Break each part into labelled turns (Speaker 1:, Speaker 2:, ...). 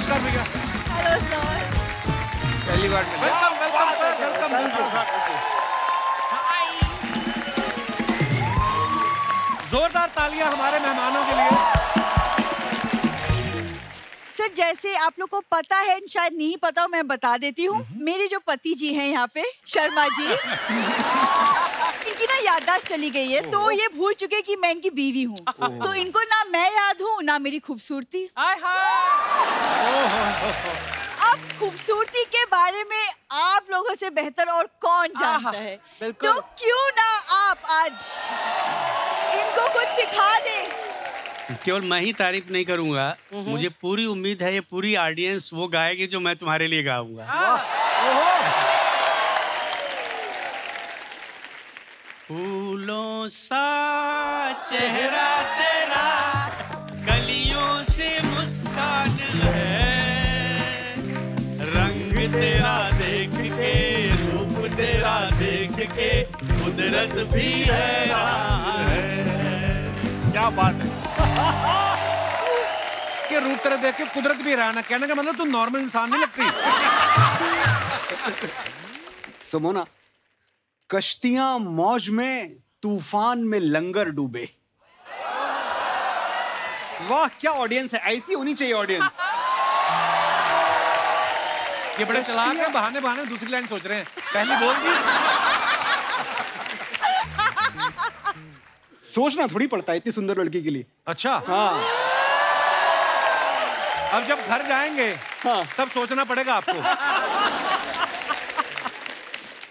Speaker 1: नमस्कार भैया।
Speaker 2: Hello sir.
Speaker 3: पहली बार मिले।
Speaker 1: Welcome welcome sir, welcome. जोरदार तालियां हमारे मेहमानों के लिए।
Speaker 2: सर जैसे आप लोग को पता है, शायद नहीं पता हो, मैं बता देती हूँ। मेरे जो पति जी हैं यहाँ पे, शर्मा जी, इनकी ना याददाश्त चली गई है, तो ये भूल चुके कि मैं इनकी बीवी हूँ। तो इनको ना मैं याद हूँ ना मेरी खूबसूरती। अब खूबसूरती के बारे में आप लोगों से बेहतर और कौन जानता है, तो क्यों ना आप आज इनको कुछ सिखा दें।
Speaker 4: केवल मैं ही तारीफ नहीं करूंगा, मुझे पूरी उम्मीद है ये पूरी ऑडियंस वो गाएगी जो मैं तुम्हारे लिए गाऊंगा। फूलों सा चेहरा तेरा, कलियों से मुस्कान है, रंग तेरा देख के, रूप तेरा देख के, कुदरत भी हैरान है।
Speaker 1: क्या बात है कि रूप तेरा देख के कुदरत भी हैरान है। कहने का मतलब तुम नॉर्मल इंसान नहीं लगती।
Speaker 5: सुमोना, कश्तियां मौज में, तूफान में लंगर डूबे। वाह क्या ऑडियंस है, ऐसी होनी चाहिए ऑडियंस।
Speaker 1: ये बड़े चालाक हैं, बहाने बहाने दूसरी लाइन सोच रहे हैं, पहली बोल दी।
Speaker 5: सोचना थोड़ी पड़ता है इतनी सुंदर लड़की के लिए।
Speaker 1: अच्छा
Speaker 5: हाँ।
Speaker 1: अब जब घर जाएंगे तब सोचना पड़ेगा आपको।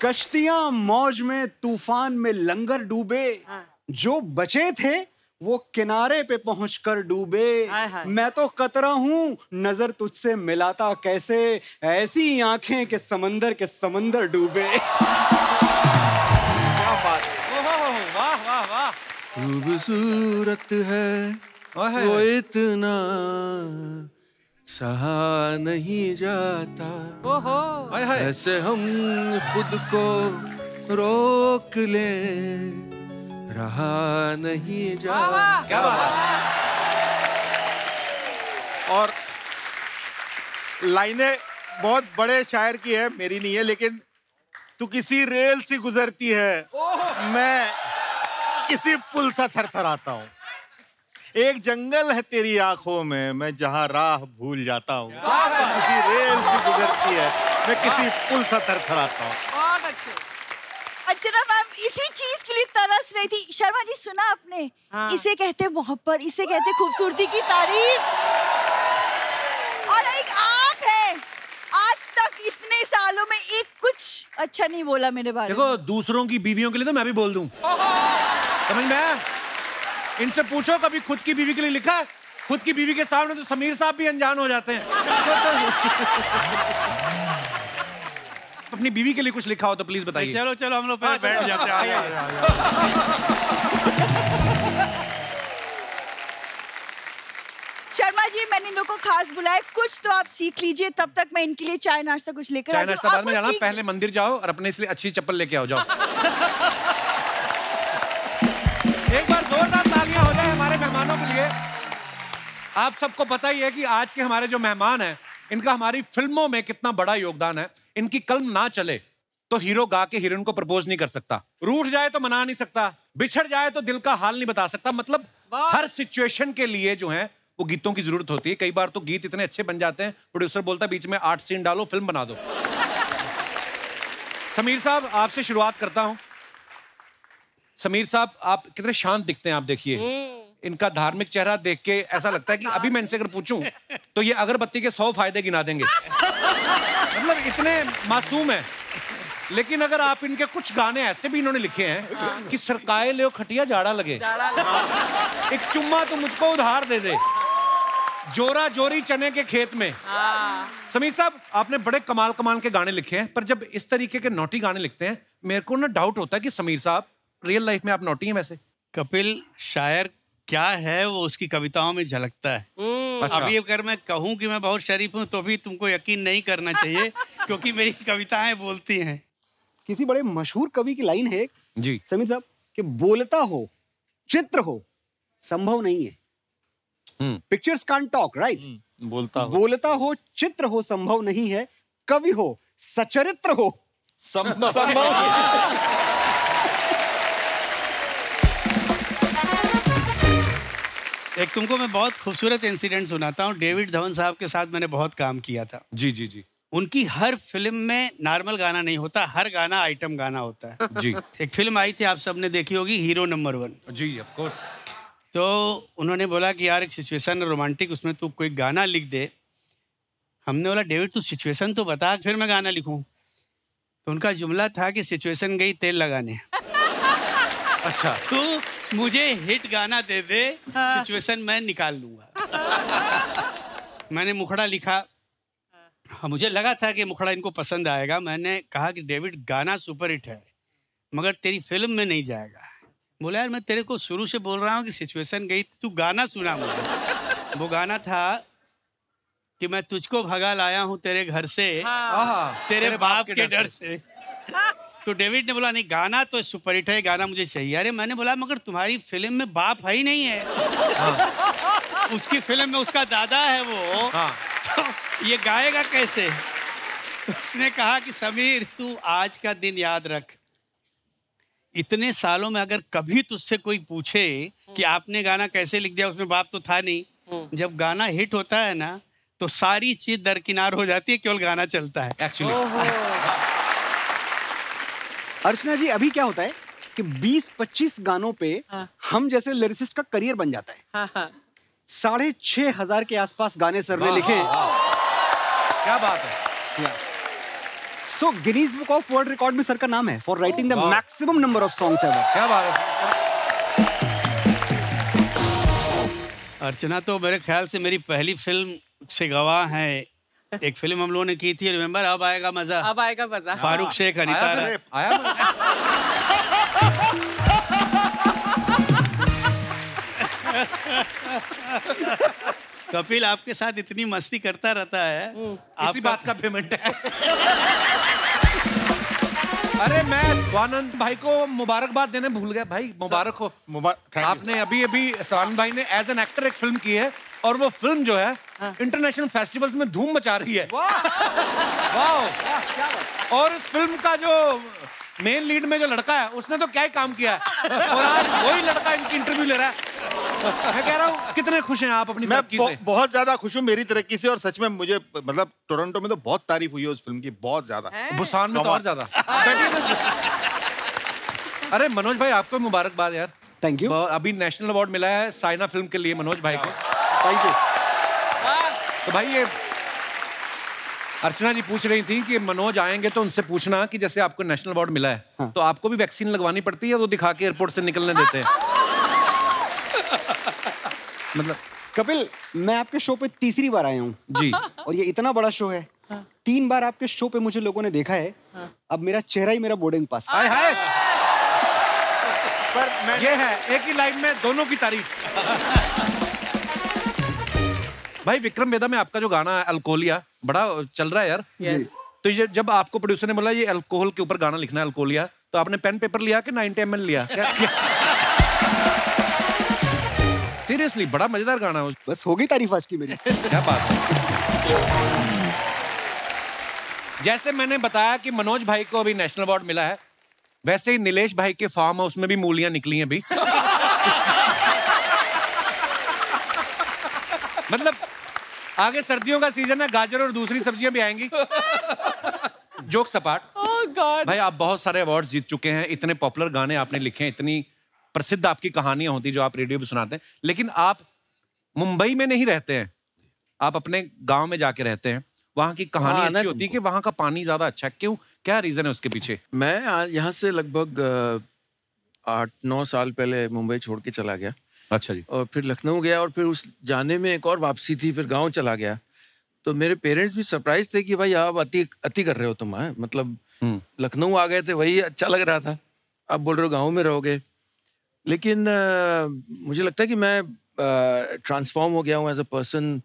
Speaker 5: कश्तियां मौज में, तूफान में लंगर डूबे, जो बचे थे वो किनारे पे पहुंचकर डूबे। मैं तो कतरा हूँ, नजर तुझसे मिलाता कैसे, ऐसी आंखें के समंदर डूबे।
Speaker 1: क्या बात, वाह वाह वाह।
Speaker 3: खूबसूरत है वो इतना, सहा नहीं जाता, ऐसे हम खुद को रोक ले, रहा नहीं जाता।
Speaker 1: क्या बात है।
Speaker 6: और लाइनें बहुत बड़े शायर की है, मेरी नहीं है, लेकिन तू किसी रेल से गुजरती है, मैं किसी पुल सा थरथराता हूँ, एक जंगल है तेरी आंखों में, मैं जहाँ राह भूल जाता हूँ, किसी रेल से गुजरती है, मैं किसी पुल सा थरथराता हूँ।
Speaker 2: बहुत अच्छे। अर्चना मैम इसी चीज के लिए तरस रही थी। शर्मा जी सुना आपने? इसे कहते मोहब्बत, इसे कहते खूबसूरती की तारीफ। और एक आप है, आज तक इतने सालों में एक कुछ अच्छा नहीं बोला मेरे बारे में।
Speaker 1: देखो दूसरों की बीवियों के लिए तो मैं भी बोल दूं, समझ में आया? इनसे पूछो कभी खुद की बीवी के लिए लिखा है? खुद की बीवी के सामने तो समीर साहब भी अनजान हो जाते हैं। अपनी बीवी के लिए कुछ लिखा हो तो प्लीज बताइए।
Speaker 4: चलो चलो हम लोग पहले बैठ जाते हैं।
Speaker 2: शर्मा जी मैंने इन लोगों को खास बुलाया, कुछ तो आप सीख लीजिए, तब तक मैं इनके लिए चाय नाश्ता कुछ लेकर
Speaker 1: चाय नाश्ता बाद में जाना, पहले मंदिर जाओ और अपने इसलिए अच्छी चप्पल लेके आओ। जाओ। एक बार जोरदार तालियां हो जाए हमारे मेहमानों के लिए। आप सबको पता ही है कि आज के हमारे जो मेहमान हैं, इनका हमारी फिल्मों में कितना बड़ा योगदान है। इनकी कलम ना चले तो हीरो गा के हीरोइन को प्रपोज नहीं कर सकता, रूठ जाए तो मना नहीं सकता, बिछड़ जाए तो दिल का हाल नहीं बता सकता। मतलब हर सिचुएशन के लिए जो है वो गीतों की जरूरत होती है। कई बार तो गीत इतने अच्छे बन जाते हैं, प्रोड्यूसर बोलता है बीच में 8 सीन डालो, फिल्म बना दो। समीर साहब आपसे शुरुआत करता हूं। समीर साहब आप कितने शांत दिखते हैं, आप देखिए इनका धार्मिक चेहरा देख के ऐसा लगता है कि अभी मैं इनसे अगर पूछूं तो ये अगरबत्ती के 100 फायदे गिना देंगे। मतलब इतने मासूम है। लेकिन अगर आप इनके कुछ गाने ऐसे भी इन्होंने लिखे हैं कि सरकाए ले खटिया जाड़ा लगे, एक चुम्मा तो मुझको उधार दे दे, जोरा जोरी चने के खेत में। समीर साहब आपने बड़े कमाल कमाल के गाने लिखे हैं, पर जब इस तरीके के नोटी गाने लिखते हैं मेरे को ना डाउट होता है कि समीर साहब रियल लाइफ में आप नोटी हैं वैसे?
Speaker 4: कपिल शायर क्या है वो उसकी कविताओं में झलकता है।
Speaker 1: अच्छा।
Speaker 4: अभी अगर मैं कहूँ कि मैं बहुत शरीफ हूँ तो भी तुमको यकीन नहीं करना चाहिए क्योंकि मेरी कविताएं बोलती हैं।
Speaker 5: किसी बड़े मशहूर कवि की लाइन है
Speaker 1: जी
Speaker 5: समीर साहब कि बोलता हो चित्र हो संभव नहीं है। Pictures can't talk, right? बोलता हो चित्र हो संभव नहीं है, कवि हो सचरित्र हो संभव
Speaker 4: एक तुमको मैं बहुत खूबसूरत इंसिडेंट सुनाता हूँ। डेविड धवन साहब के साथ मैंने बहुत काम किया था।
Speaker 1: जी जी जी।
Speaker 4: उनकी हर फिल्म में नॉर्मल गाना नहीं होता, हर गाना आइटम गाना होता है।
Speaker 1: जी।
Speaker 4: एक फिल्म आई थी, आप सबने देखी होगी, हीरो नंबर 1।
Speaker 1: जी ऑफ कोर्स।
Speaker 4: तो उन्होंने बोला कि यार एक सिचुएशन रोमांटिक, उसमें तू कोई गाना लिख दे। हमने बोला डेविड तू सिचुएशन तो बता, फिर मैं गाना लिखूं। तो उनका जुमला था कि सिचुएशन गई तेल लगाने।
Speaker 1: अच्छा।
Speaker 4: तो मुझे हिट गाना दे दे, सिचुएशन मैं निकाल लूंगा। मैंने मुखड़ा लिखा। मुझे लगा था कि मुखड़ा इनको पसंद आएगा। मैंने कहा कि डेविड गाना सुपर हिट है मगर तेरी फिल्म में नहीं जाएगा। बोला यार मैं तेरे को शुरू से बोल रहा हूँ कि सिचुएशन गई, तू गाना सुना मुझे। वो गाना था कि मैं तुझको भगा लाया हूँ तेरे घर से, तेरे बाप के डर से। तो डेविड ने बोला नहीं गाना तो सुपर हिट है, गाना मुझे चाहिए। अरे मैंने बोला मगर तुम्हारी फिल्म में बाप है ही नहीं है। उसकी फिल्म में उसका दादा है वो। तो ये गाएगा कैसे? उसने कहा कि समीर तू आज का दिन याद रख, इतने सालों में अगर कभी तुझसे कोई पूछे कि आपने गाना कैसे लिख दिया, उसमें बाप तो था नहीं। जब गाना हिट होता है ना तो सारी चीज दरकिनार हो जाती है, केवल गाना चलता है
Speaker 1: एक्चुअली।
Speaker 5: अर्चना जी अभी क्या होता है कि 20-25 गानों पे हम जैसे लिरिसिस्ट का करियर बन जाता है। 6,500 के आसपास गाने सर ने लिखे।
Speaker 1: क्या बात है।
Speaker 5: So Guinness book of world record में सर का नाम है for writing the maximum number of songs ever.
Speaker 1: क्या बात है।
Speaker 4: अर्चना तो मेरे ख्याल से मेरी पहली फिल्म से गवाह है। एक फिल्म हम लोगों ने की थी, रिमेम्बर, अब आएगा मजा।
Speaker 7: अब आएगा मजा।
Speaker 4: फारूक शेख, अनीता
Speaker 1: आया
Speaker 4: कपिल आपके साथ इतनी मस्ती करता रहता है,
Speaker 1: इसी बात का पेमेंट है। अरे मैं स्वानंद भाई को मुबारकबाद देने भूल गया। भाई मुबारक हो। आपने अभी स्वानंद भाई ने एज एन एक्टर एक फिल्म की है और वो फिल्म जो है इंटरनेशनल फेस्टिवल्स में धूम मचा रही है। वाह। और इस फिल्म का जो मेन लीड में जो लड़का है उसने तो क्या ही काम किया है और आज वही लड़का इनकी इंटरव्यू ले रहा है। मैं कह रहा हूँ कितने खुश हैं आप अपनी तरक्की से?
Speaker 6: बहुत ज्यादा खुश हूँ मेरी तरक्की से। और सच में मुझे मतलब टोरंटो में तो बहुत तारीफ हुई है उस फिल्म की, बहुत ज्यादा।
Speaker 1: बुसान में तो और ज्यादा। अरे मनोज भाई आपको मुबारकबाद यार।
Speaker 5: Thank you.
Speaker 1: अभी नेशनल अवार्ड मिला है साइना फिल्म के लिए मनोज भाई को।
Speaker 5: Thank you.
Speaker 1: तो भाई ये अर्चना जी पूछ रही थी कि मनोज आएंगे तो उनसे पूछना कि जैसे आपको नेशनल अवार्ड मिला है तो आपको भी वैक्सीन लगवानी पड़ती है, वो दिखा के एयरपोर्ट से निकलने देते हैं।
Speaker 5: मतलब कपिल मैं आपके शो पे तीसरी बार आया हूँ
Speaker 1: जी, और
Speaker 5: ये इतना बड़ा शो है। 3 बार आपके शो पे मुझे लोगों ने देखा है। अब मेरा चेहरा ही मेरा बोर्डिंग पास।
Speaker 1: हाय हाय। पर ये है एक ही लाइन में दोनों की तारीफ। भाई विक्रम वेदा में आपका जो गाना है अल्कोहलिया बड़ा चल रहा है यार।
Speaker 7: yes.
Speaker 1: तो ये जब आपको प्रोड्यूसर ने बोला ये अल्कोहल के ऊपर गाना लिखना है अल्कोहलिया, तो आपने पेन पेपर लिया कि 90 ml लिया? सीरियसली बड़ा मजेदार गाना है।
Speaker 5: बस हो गई तारीफ आज की मेरी।
Speaker 1: क्या बात है। जैसे मैंने बताया कि मनोज भाई को अभी नेशनल अवार्ड मिला है, वैसे ही नीलेश भाई के फार्म हाउस में भी मूलियां निकली हैं अभी। मतलब आगे सर्दियों का सीजन है, गाजर और दूसरी सब्जियां भी आएंगी। जोक सपाट।
Speaker 7: Oh God.
Speaker 1: भाई आप बहुत सारे अवार्ड्स जीत चुके हैं, इतने पॉपुलर गाने आपने लिखे हैं, इतनी प्रसिद्ध आपकी कहानियां होती जो आप रेडियो पे सुनाते हैं, लेकिन आप मुंबई में नहीं रहते हैं, आप अपने गांव में जाके रहते हैं। वहां की कहानी अच्छी होती है कि वहां का पानी ज्यादा अच्छा है, क्यों, क्या रीजन है उसके पीछे?
Speaker 3: मैं यहाँ से लगभग 8-9 साल पहले मुंबई छोड़ के चला गया।
Speaker 1: अच्छा जी।
Speaker 3: और फिर लखनऊ गया और फिर उस जाने में एक और वापसी थी, फिर गांव चला गया। तो मेरे पेरेंट्स भी सरप्राइज थे कि भाई आप अति कर रहे हो तुम। मतलब लखनऊ आ गए थे, वही अच्छा लग रहा था, आप बोल रहे हो गाँव में रहोगे। लेकिन मुझे लगता है कि मैं ट्रांसफॉर्म हो गया हूँ एज अ पर्सन,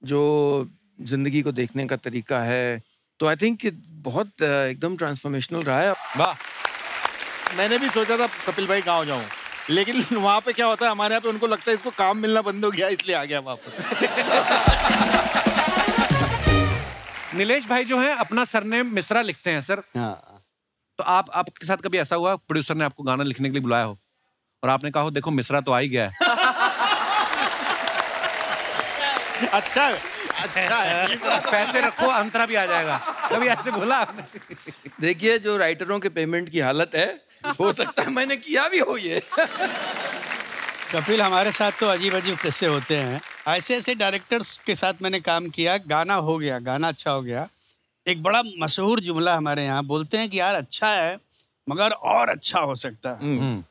Speaker 3: जो जिंदगी को देखने का तरीका है। तो आई थिंक बहुत एकदम ट्रांसफॉर्मेशनल रहा है।
Speaker 6: वाह। मैंने भी सोचा था कपिल भाई गाँव जाऊँ, लेकिन वहाँ पे क्या होता है हमारे यहाँ पे उनको लगता है इसको काम मिलना बंद हो गया इसलिए आ गया वापस।
Speaker 1: नीलेश भाई जो है अपना सरनेम मिश्रा लिखते हैं सर।
Speaker 5: हाँ।
Speaker 1: तो आपके साथ कभी ऐसा हुआ प्रोड्यूसर ने आपको गाना लिखने के लिए बुलाया हो और आपने कहा हो देखो मिश्रा तो आ ही गया है?
Speaker 6: अच्छा है।
Speaker 1: पैसे रखो अंतरा भी आ जाएगा, कभी ऐसे बोला आपने?
Speaker 3: देखिए जो राइटरों के पेमेंट की हालत है, हो सकता है मैंने किया भी हो ये।
Speaker 4: कपिल हमारे साथ तो अजीब अजीब किस्से होते हैं। ऐसे ऐसे डायरेक्टर्स के साथ मैंने काम किया, गाना हो गया, गाना अच्छा हो गया। एक बड़ा मशहूर जुमला हमारे यहाँ बोलते हैं कि यार अच्छा है मगर और अच्छा हो सकता है,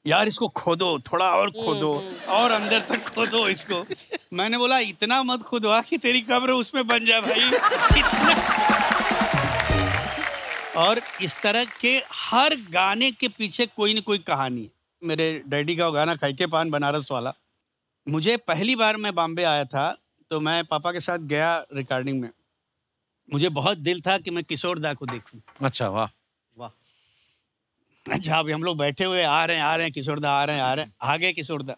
Speaker 4: यार इसको खोदो, थोड़ा और खोदो और अंदर तक खोदो इसको। मैंने बोला इतना मत खुदवा कि तेरी कब्र उसमें बन जाए भाई। इतना। और इस तरह के हर गाने के पीछे कोई न कोई कहानी। मेरे डैडी का वो गाना खाई के पान बनारस वाला, मुझे पहली बार मैं बॉम्बे आया था तो मैं पापा के साथ गया रिकॉर्डिंग में। मुझे बहुत दिल था कि मैं किशोर दा को देखूं।
Speaker 1: अच्छा, वाह
Speaker 4: वाह। अच्छा अभी हम लोग बैठे हुए आ रहे हैं किशोर दा आ रहे हैं आ गए किशोर दा।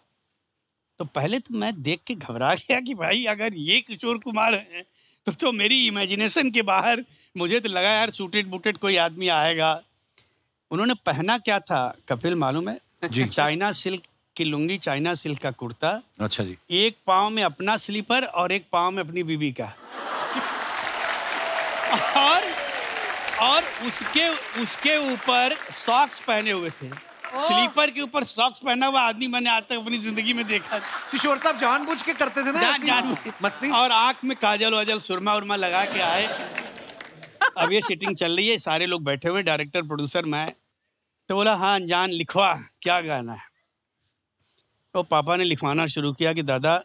Speaker 4: तो पहले तो मैं देख के घबरा गया कि भाई अगर ये किशोर कुमार हैं तो मेरी इमेजिनेशन के बाहर। मुझे तो लगा यार सूटेड बूटेड कोई आदमी आएगा। उन्होंने पहना क्या था कपिल मालूम है?
Speaker 1: जी।
Speaker 4: चाइना सिल्क की लुंगी, चाइना सिल्क का कुर्ता।
Speaker 1: अच्छा जी।
Speaker 4: एक पाँव में अपना स्लीपर और एक पाँव में अपनी बीबी का। और उसके ऊपर सॉक्स पहने हुए थे। स्लीपर के ऊपर सॉक्स पहना हुआ आदमी मैंने आज तक अपनी जिंदगी में देखा।
Speaker 1: किशोर साहब जानबूझ के करते थे ना
Speaker 4: जान
Speaker 1: मस्ती।
Speaker 4: और आंख में काजल वाजल सुरमा उरमा लगा के आए। अब ये सीटिंग चल रही है, सारे लोग बैठे हुए, डायरेक्टर प्रोड्यूसर मैं। तो बोला हाँ अनजान लिखवा क्या गाना है। तो पापा ने लिखवाना शुरू किया कि दादा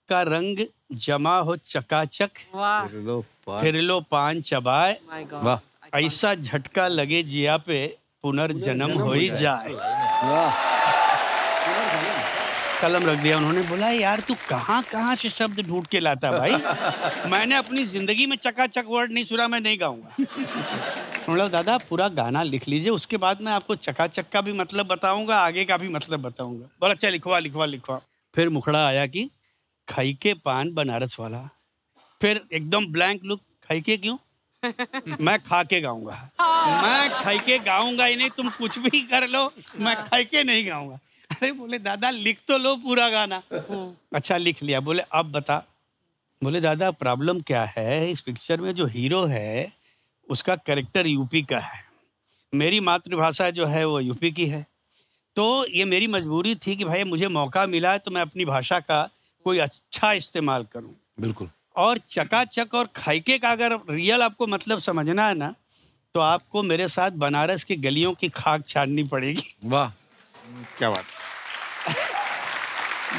Speaker 4: का रंग जमा हो चकाचक, फिर लो पान चबाए, ऐसा झटका लगे जिया पे पुनर्जन्म हो ही जाए। कलम रख दिया उन्होंने। बोला यार तू कहाँ से शब्द ढूंढ के लाता भाई, मैंने अपनी जिंदगी में चकाचक वर्ड नहीं सुना, मैं नहीं गाऊंगा। बोला दादा पूरा गाना लिख लीजिए, उसके बाद मैं आपको चकाचक का भी मतलब बताऊंगा, आगे का भी मतलब बताऊंगा। बोला अच्छा लिखवा। फिर मुखड़ा आया कि खाई के पान बनारस वाला। फिर एकदम ब्लैंक लुक, खाई के क्यों? मैं खा के गाऊंगा, मैं खाई के गाऊंगा ही नहीं, तुम कुछ भी कर लो मैं खाई के नहीं गाऊंगा। अरे बोले दादा लिख तो लो पूरा गाना। अच्छा लिख लिया। बोले अब बता। बोले दादा प्रॉब्लम क्या है, इस पिक्चर में जो हीरो है उसका कैरेक्टर यूपी का है, मेरी मातृभाषा जो है वो यूपी की है, तो ये मेरी मजबूरी थी कि भाई मुझे मौका मिला है तो मैं अपनी भाषा का कोई अच्छा इस्तेमाल करूं।
Speaker 1: बिल्कुल।
Speaker 4: और चकाचक और खाइके का अगर रियल आपको मतलब समझना है ना तो आपको मेरे साथ बनारस की गलियों की खाक छाननी पड़ेगी।
Speaker 1: वाह
Speaker 6: क्या बात।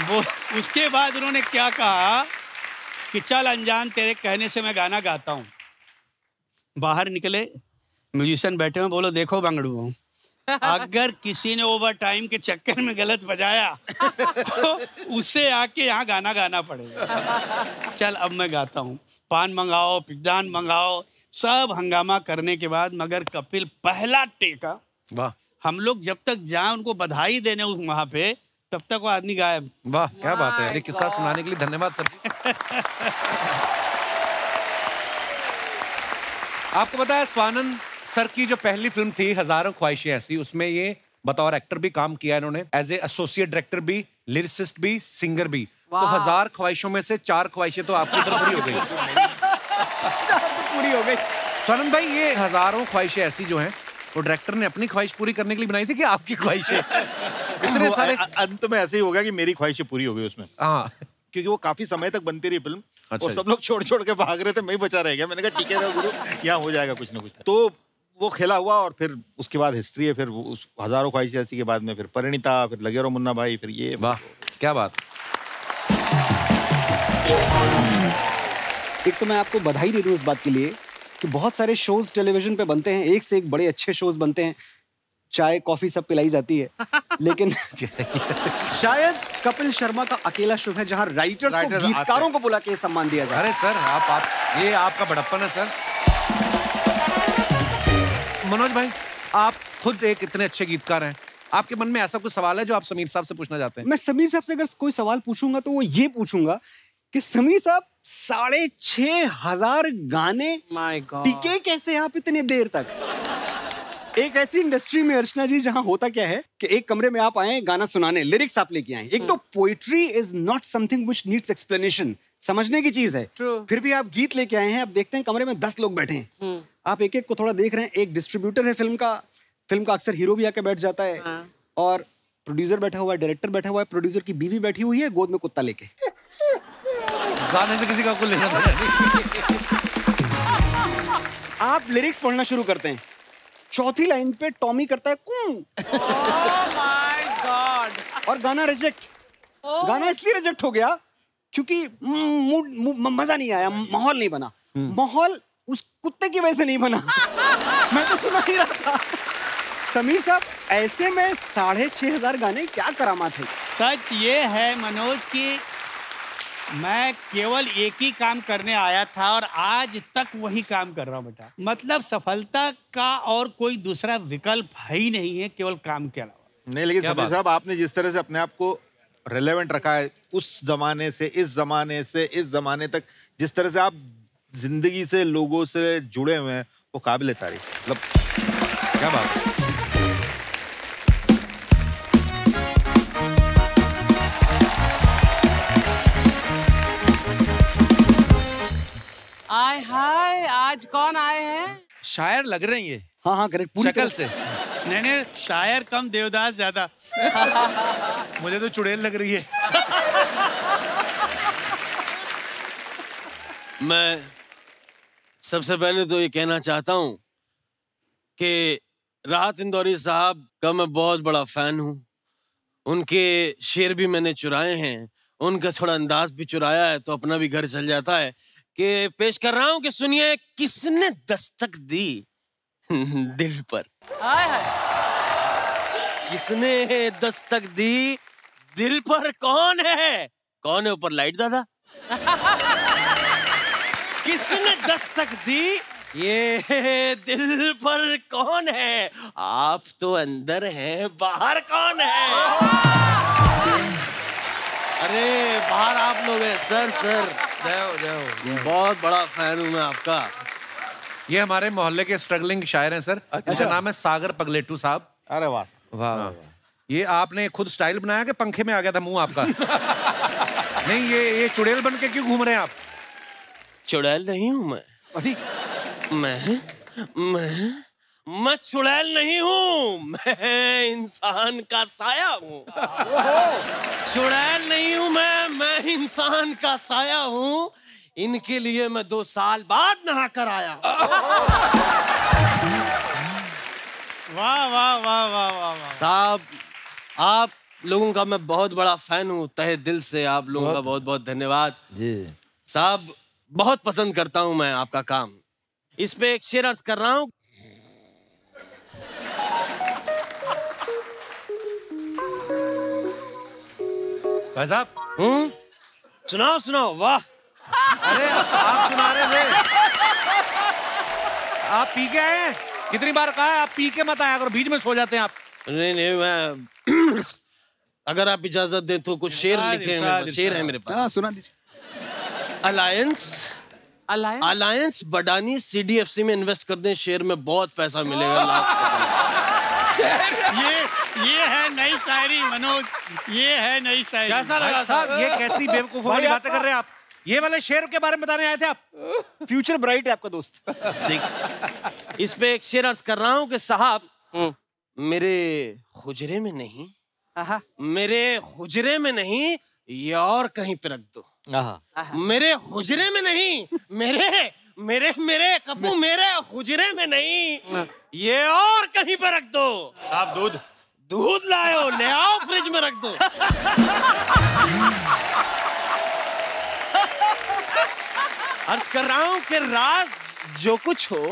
Speaker 4: वो उसके बाद उन्होंने क्या कहा कि चल अनजान तेरे कहने से मैं गाना गाता हूँ। बाहर निकले, म्यूजिशियन बैठे हुए, बोलो देखो बंगड़ू हूँ, अगर किसी ने ओवर टाइम के चक्कर में गलत बजाया तो उससे आके यहाँ गाना गाना पड़ेगा। चल अब मैं गाता हूँ। पान मंगाओ, पिज्जान मंगाओ, सब हंगामा करने के बाद मगर कपिल पहला टेका।
Speaker 1: वाह।
Speaker 4: हम लोग जब तक जाए उनको बधाई देने वहाँ पे, तब तक वो आदमी गायब।
Speaker 1: वाह क्या बात है। ये किस्सा सुनाने के लिए धन्यवाद सर। आपको पता है स्वानंद सर की जो पहली फिल्म थी हजारों ख्वाहिशें ऐसी, उसमें ये बतौर एक्टर भी काम किया इन्होंने, एज ए एसोसिएट डायरेक्टर भी, लिरिसिस्ट भी, सिंगर भी। तो 1000 ख्वाहिशों में से 4 ख्वाहिशें तो आपकी तरफ पूरी हो गई।
Speaker 5: 4 तो पूरी हो गई।
Speaker 1: स्वानंद भाई ये हजारों ख्वाहिशें ऐसी जो हैं वो डायरेक्टर ने अपनी ख्वाहिश पूरी करने के लिए बनाई थी कि आपकी ख्वाहिशें? इतने सारे
Speaker 6: अंत में ऐसे ही होगा कि मेरी ख्वाहिशें पूरी हो गई उसमें।
Speaker 1: हाँ
Speaker 6: क्योंकि वो काफी समय तक बनती रही फिल्म।
Speaker 1: अच्छा
Speaker 6: और सब लोग छोड़ के भाग रहे थे, मैं ही बचा रह गया। मैंने कहा ठीक है गुरु, यहाँ हो जाएगा कुछ ना कुछ। तो वो खेला हुआ और फिर उसके बाद हिस्ट्री है। फिर उस हजारों ख्वाहिशें ऐसी के बाद में फिर परिणीता, फिर लगे रहो मुन्ना भाई, फिर ये।
Speaker 1: वाह क्या बात।
Speaker 5: एक तो मैं आपको बधाई दे दूं इस बात के लिए कि बहुत सारे शोज टेलीविजन पे बनते हैं, एक से एक बड़े अच्छे शोज बनते हैं, चाय कॉफी सब पिलाई जाती है, लेकिन शायद कपिल शर्मा का अकेला शो है जहां राइटर्स को, गीतकारों को बुला के सम्मान दिया जाए।
Speaker 1: अरे सर आप ये आपका बड़प्पन है सर। मनोज भाई आप खुद एक इतने अच्छे गीतकार हैं, आपके मन में ऐसा कुछ सवाल है जो आप समीर साहब से पूछना चाहते हैं?
Speaker 5: मैं समीर साहब से अगर कोई सवाल पूछूंगा तो वो ये पूछूंगा कि समीर साहब 6,500 गाने
Speaker 3: माय गॉड।
Speaker 5: टिके कैसे आप इतनी देर तक? एक ऐसी इंडस्ट्री में अर्चना जी जहां होता क्या है कि एक कमरे में आप आए गाना सुनाने, लिरिक्स आप लेके आए। एक तो poetry is not something which needs explanation, समझने की चीज है। फिर भी आप गीत लेके आए हैं, आप देखते हैं कमरे में 10 लोग बैठे हैं, आप एक एक को थोड़ा देख रहे हैं। एक डिस्ट्रीब्यूटर है फिल्म का अक्सर हीरो भी आके बैठ जाता है, और प्रोड्यूसर बैठा हुआ है, डायरेक्टर बैठा हुआ है, प्रोड्यूसर की बीवी बैठी हुई है गोद में कुत्ता लेके।
Speaker 1: गाने से किसी का कुछ लेना देना नहीं।
Speaker 5: आप लिरिक्स पढ़ना शुरू करते हैं, चौथी लाइन पे टॉमी करता है कूं।
Speaker 3: My God.
Speaker 5: और गाना रिजेक्ट। गाना इसलिए रिजेक्ट हो गया क्योंकि मजा नहीं आया, माहौल नहीं बना। माहौल उस कुत्ते की वजह से नहीं बना। मैं तो सुना ही रहा था। समीर साहब, ऐसे में 6,500 गाने क्या करामात है?
Speaker 4: सच ये है मनोज कि मैं केवल एक ही काम करने आया था और आज तक वही काम कर रहा हूँ बेटा। मतलब सफलता का और कोई दूसरा विकल्प है ही नहीं है, केवल काम के अलावा।
Speaker 6: नहीं, लेकिन समीर साहब, आपने जिस तरह से अपने आप को रेलेवेंट रखा है, उस जमाने से इस जमाने से इस जमाने तक, जिस तरह से आप जिंदगी से लोगों से जुड़े हुए हैं, वो काबिल तारीफ। मतलब
Speaker 1: क्या बात है।
Speaker 7: आय हाय, आज कौन आए हैं?
Speaker 3: शायर लग रही है
Speaker 5: हाँ हाँ करेक्ट, पूरी
Speaker 3: शक्ल
Speaker 5: तरह
Speaker 3: से।
Speaker 4: नहीं, शायर कम देवदास ज्यादा।
Speaker 1: मुझे तो चुड़ैल लग रही है।
Speaker 8: मैं सबसे पहले तो ये कहना चाहता हूँ कि राहत इंदौरी साहब का मैं बहुत बड़ा फैन हूँ। उनके शेर भी मैंने चुराए हैं, उनका थोड़ा अंदाज भी चुराया है, तो अपना भी घर चल जाता है। कि पेश कर रहा हूँ कि सुनिए, किसने दस्तक दी दिल पर?
Speaker 7: आय हाय।
Speaker 8: किसने दस्तक दी दिल पर? कौन है? कौन है ऊपर लाइट दादा? किसने दस्तक दी ये दिल पर? कौन है? आप तो अंदर हैं, बाहर कौन है? अरे बाहर आप लोग हैं। सर जाओ। बहुत बड़ा फैन हूं मैं आपका।
Speaker 1: ये हमारे मोहल्ले के स्ट्रगलिंग शायर हैं सर। इनका नाम है सागर पगलेटू साहब।
Speaker 6: अरे वाह
Speaker 3: वाह।
Speaker 1: ये आपने खुद स्टाइल बनाया कि पंखे में आ गया था मुंह आपका? नहीं, ये चुड़ैल बन के क्यों घूम रहे हैं आप?
Speaker 8: चुड़ैल नहीं हूं मैं।
Speaker 5: अभी
Speaker 8: मैं चुड़ैल नहीं हूँ, मैं इंसान का साया हूँ। चुड़ैल नहीं हूँ मैं इंसान का साया हूँ। इनके लिए मैं 2 साल बाद नहा कर आया।
Speaker 4: वाह वाह वाह वाह वाह।
Speaker 8: साहब, आप लोगों का मैं बहुत बड़ा फैन हूँ, तहे दिल से आप लोगों का बहुत बहुत धन्यवाद साहब। बहुत पसंद करता हूँ मैं आपका काम। इस पे एक शेर अर्ज कर रहा हूँ।
Speaker 1: भाई साहब,
Speaker 8: सुनाओ। वाह,
Speaker 1: अरे आप सुना रहे थे, आप पी के आए हैं? कितनी बार कहा है आप पी के मत आया करो, बीच में सो जाते हैं आप।
Speaker 8: नहीं मैं अगर आप इजाजत दें तो कुछ शेर लिखे हैं, शेर है मेरे पास।
Speaker 5: हाँ सुना दीजिए।
Speaker 8: अलायंस बडानी CDFC में इन्वेस्ट कर दें, शेयर में बहुत पैसा मिलेगा।
Speaker 4: ये है नई शायरी मनोज, ये है नई शायरी।
Speaker 8: कैसा लगा
Speaker 1: साहब? ये कैसी बेवकूफों वाली बातें कर रहे हैं आप? ये वाले शेर के बारे में बताने आए थे आप?
Speaker 5: फ्यूचर ब्राइट है आपका दोस्त।
Speaker 8: देख, इस पे एक शेर अर्ज कर रहा हूँ कि साहब, मेरे हुजरे में नहीं, मेरे हुजरे में नहीं, ये और कहीं पे रख दो। मेरे हुजरे में नहीं, मेरे मेरे मेरे कप्पू मेरे हुजरे में नहीं, ये और कहीं पे रख दो।
Speaker 1: आप
Speaker 8: दूध लाओ, ले आओ, फ्रिज में रख दो। अर्ज कर रहा हूं कि राज जो कुछ हो,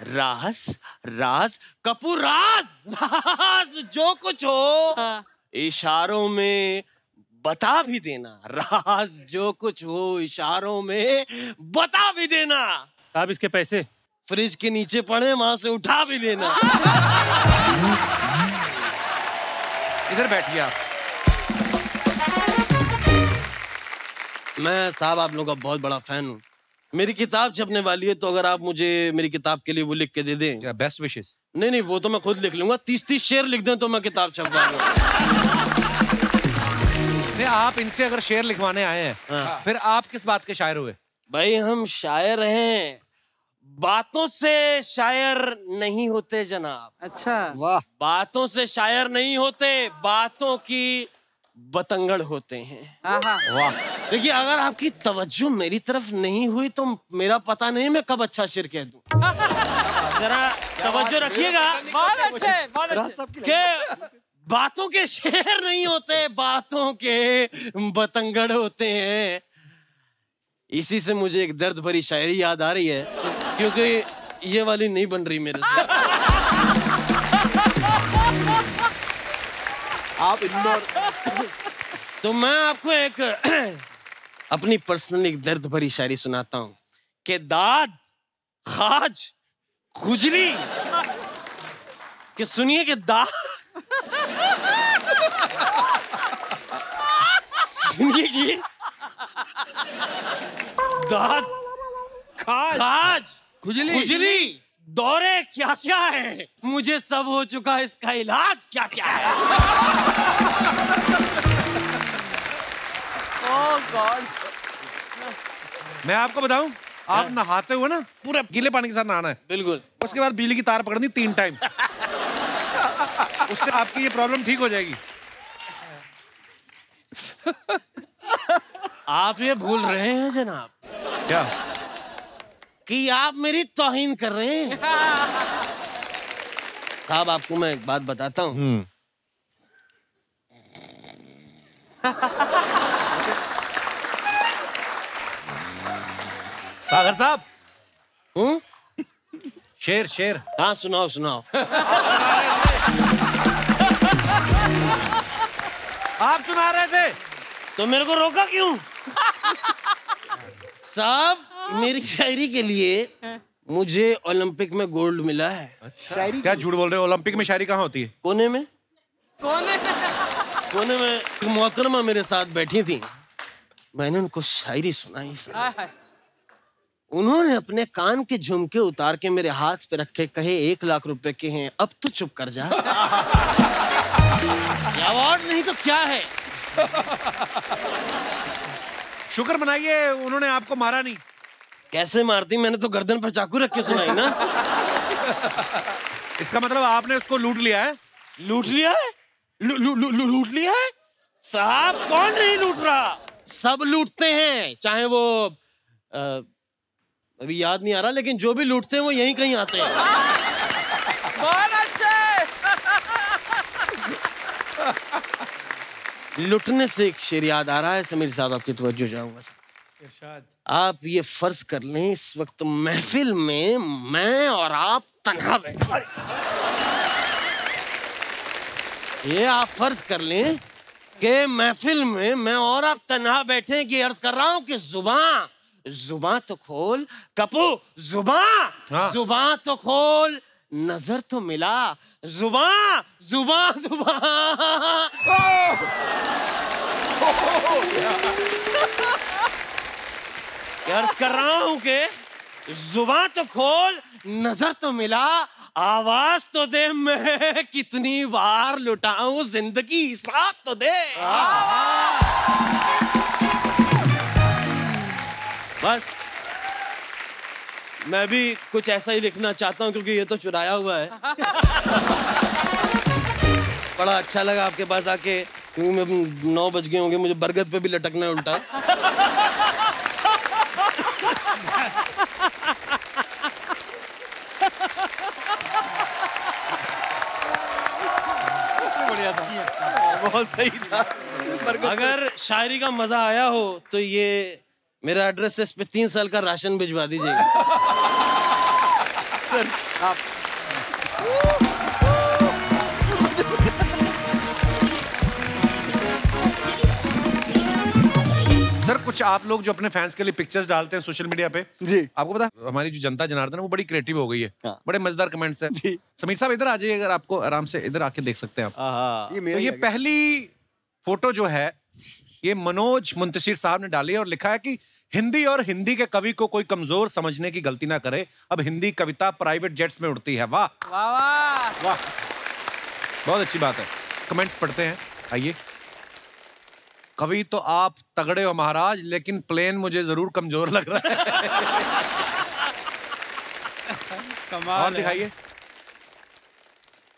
Speaker 8: राज कपूर, राज जो कुछ हो इशारों में बता भी देना। राज जो कुछ हो इशारों में बता भी देना।
Speaker 1: साहब, इसके पैसे
Speaker 8: फ्रिज के नीचे पड़े, वहां से उठा भी लेना।
Speaker 1: इधर बैठिए आप।
Speaker 8: मैं साहब आप लोगों का बहुत बड़ा फैन हूँ। मेरी किताब छपने वाली है, तो अगर आप मुझे मेरी किताब के लिए वो लिख के दे दें।
Speaker 1: क्या बेस्ट विशेस?
Speaker 8: नहीं, वो तो मैं खुद लिख लूंगा। 30-30 शेर लिख दें तो मैं किताब छपवा लूंगा।
Speaker 1: नहीं, आप इनसे अगर शेर लिखवाने आए हैं, फिर आप किस बात के शायर हुए?
Speaker 8: भाई हम शायर हैं, बातों से शायर नहीं होते जनाब।
Speaker 7: अच्छा,
Speaker 5: वाह।
Speaker 8: बातों से शायर नहीं होते, बातों की बतंगड़ होते हैं।
Speaker 1: वाह।
Speaker 8: देखिए, अगर आपकी तवज्जो मेरी तरफ नहीं हुई तो मेरा पता नहीं मैं कब अच्छा शेर कह दूं। जरा तवज्जो रखिएगा।
Speaker 7: बहुत अच्छे, बहुत अच्छे।
Speaker 8: के बातों के शेर नहीं होते, बातों के बतंगड़ होते हैं। इसी से मुझे एक दर्द भरी शायरी याद आ रही है, क्योंकि ये वाली नहीं बन रही मेरे से।
Speaker 5: आप इंदौर।
Speaker 8: तो मैं आपको एक अपनी पर्सनल एक दर्द भरी शायरी सुनाता हूँ कि दाद, खाज, खुजली, कि सुनिए कि दाद, सुनिए कि दाद, खाज, खुजली, दौरे क्या क्या है, मुझे सब हो चुका, इसका इलाज क्या क्या है।
Speaker 7: ओह गॉड।
Speaker 1: मैं आपको बताऊं, आप नहाते हुए ना पूरे गीले पानी के साथ नहाना है।
Speaker 8: बिल्कुल।
Speaker 1: उसके बाद बिजली की तार पकड़नी 3 टाइम। उससे आपकी ये प्रॉब्लम ठीक हो जाएगी।
Speaker 8: आप ये भूल रहे हैं जनाब
Speaker 1: क्या?
Speaker 8: कि आप मेरी तौहीन कर रहे हैं। साहब आपको मैं एक बात बताता हूँ।
Speaker 1: सागर साहब।
Speaker 8: हूँ?
Speaker 1: शेर शेर।
Speaker 8: हाँ सुनाओ सुनाओ।
Speaker 1: आप सुना रहे थे
Speaker 8: तो मेरे को रोका क्यों? साहब मेरी शायरी के लिए मुझे ओलंपिक में गोल्ड मिला है।
Speaker 5: शायरी
Speaker 1: क्या झूठ बोल रहे हो? ओलंपिक में शायरी कहाँ होती है?
Speaker 8: कोने में।
Speaker 7: कोने
Speaker 8: कोने में एक मोहतरमा मेरे साथ बैठी थी, मैंने उनको शायरी सुनाई। उन्होंने अपने कान के झुमके उतार के मेरे हाथ पे रखे, कहे 1 लाख रुपए के हैं, अब तो चुप कर जा। अवार्ड नहीं तो क्या है।
Speaker 1: शुक्र मनाइए उन्होंने आपको मारा नहीं।
Speaker 8: कैसे मारती, मैंने तो गर्दन पर चाकू रख के सुनाई ना।
Speaker 1: इसका मतलब आपने उसको लूट लिया है।
Speaker 8: लूट लिया है? लूट लिया है? साहब कौन नहीं लूट रहा, सब लूटते हैं, चाहे वो अभी याद नहीं आ रहा, लेकिन जो भी लूटते हैं वो यहीं कहीं आते हैं।
Speaker 7: बहुत अच्छे।
Speaker 8: लुटने से एक शेर याद आ रहा है समीर साहब, आपकी तवज्जो चाहूंगा। आप ये फर्ज कर लें इस वक्त महफिल में मैं और आप तन्हा बैठे। ये आप फर्ज कर लें कि महफिल में मैं और आप तन्हा बैठे, कि अर्ज कर रहा हूं कि जुबान तो खोल कपू, जुबान तो खोल, नजर तो मिला, जुबान। अर्ज कर रहा हूं कि जुबान तो खोल, नजर तो मिला, आवाज तो दे, मैं कितनी बार लुटाऊं, जिंदगी हिसाब तो दे। बस मैं भी कुछ ऐसा ही लिखना चाहता हूं, क्योंकि ये तो चुराया हुआ है। बड़ा अच्छा लगा आपके पास आके, क्योंकि मैं 9 बज गए होंगे, मुझे बरगद पे भी लटकना है उल्टा। बढ़िया था, बहुत सही था। अगर शायरी का मजा आया हो तो ये मेरा एड्रेस है, इस पे 3 साल का राशन भिजवा दीजिएगा। सर आप
Speaker 1: सर कुछ आप लोग जो अपने फैंस के लिए पिक्चर्स डालते हैं सोशल मीडिया पे,
Speaker 5: जी
Speaker 1: आपको पता है हमारी जो जनता जनार्दन है वो बड़ी क्रिएटिव हो गई है।
Speaker 5: हाँ।
Speaker 1: बड़े मजेदार कमेंट्स हैं। समीर साहब इधर आ जाइए, अगर आपको आराम से इधर आके देख सकते हैं आप।
Speaker 5: ये
Speaker 1: तो ये पहली फोटो जो है ये मनोज मुंतशिर साहब ने डाली है और लिखा है कि हिंदी और हिंदी के कवि को कोई कमजोर समझने की गलती ना करे, अब हिंदी कविता प्राइवेट जेट्स में उड़ती है। वाह
Speaker 7: वाह वाह
Speaker 1: वाह, बहुत अच्छी बात है। कमेंट्स पढ़ते हैं, आइए। कवि तो आप तगड़े हो महाराज, लेकिन प्लेन मुझे जरूर कमजोर लग रहा है।
Speaker 4: कमाल
Speaker 1: और दिखाइए।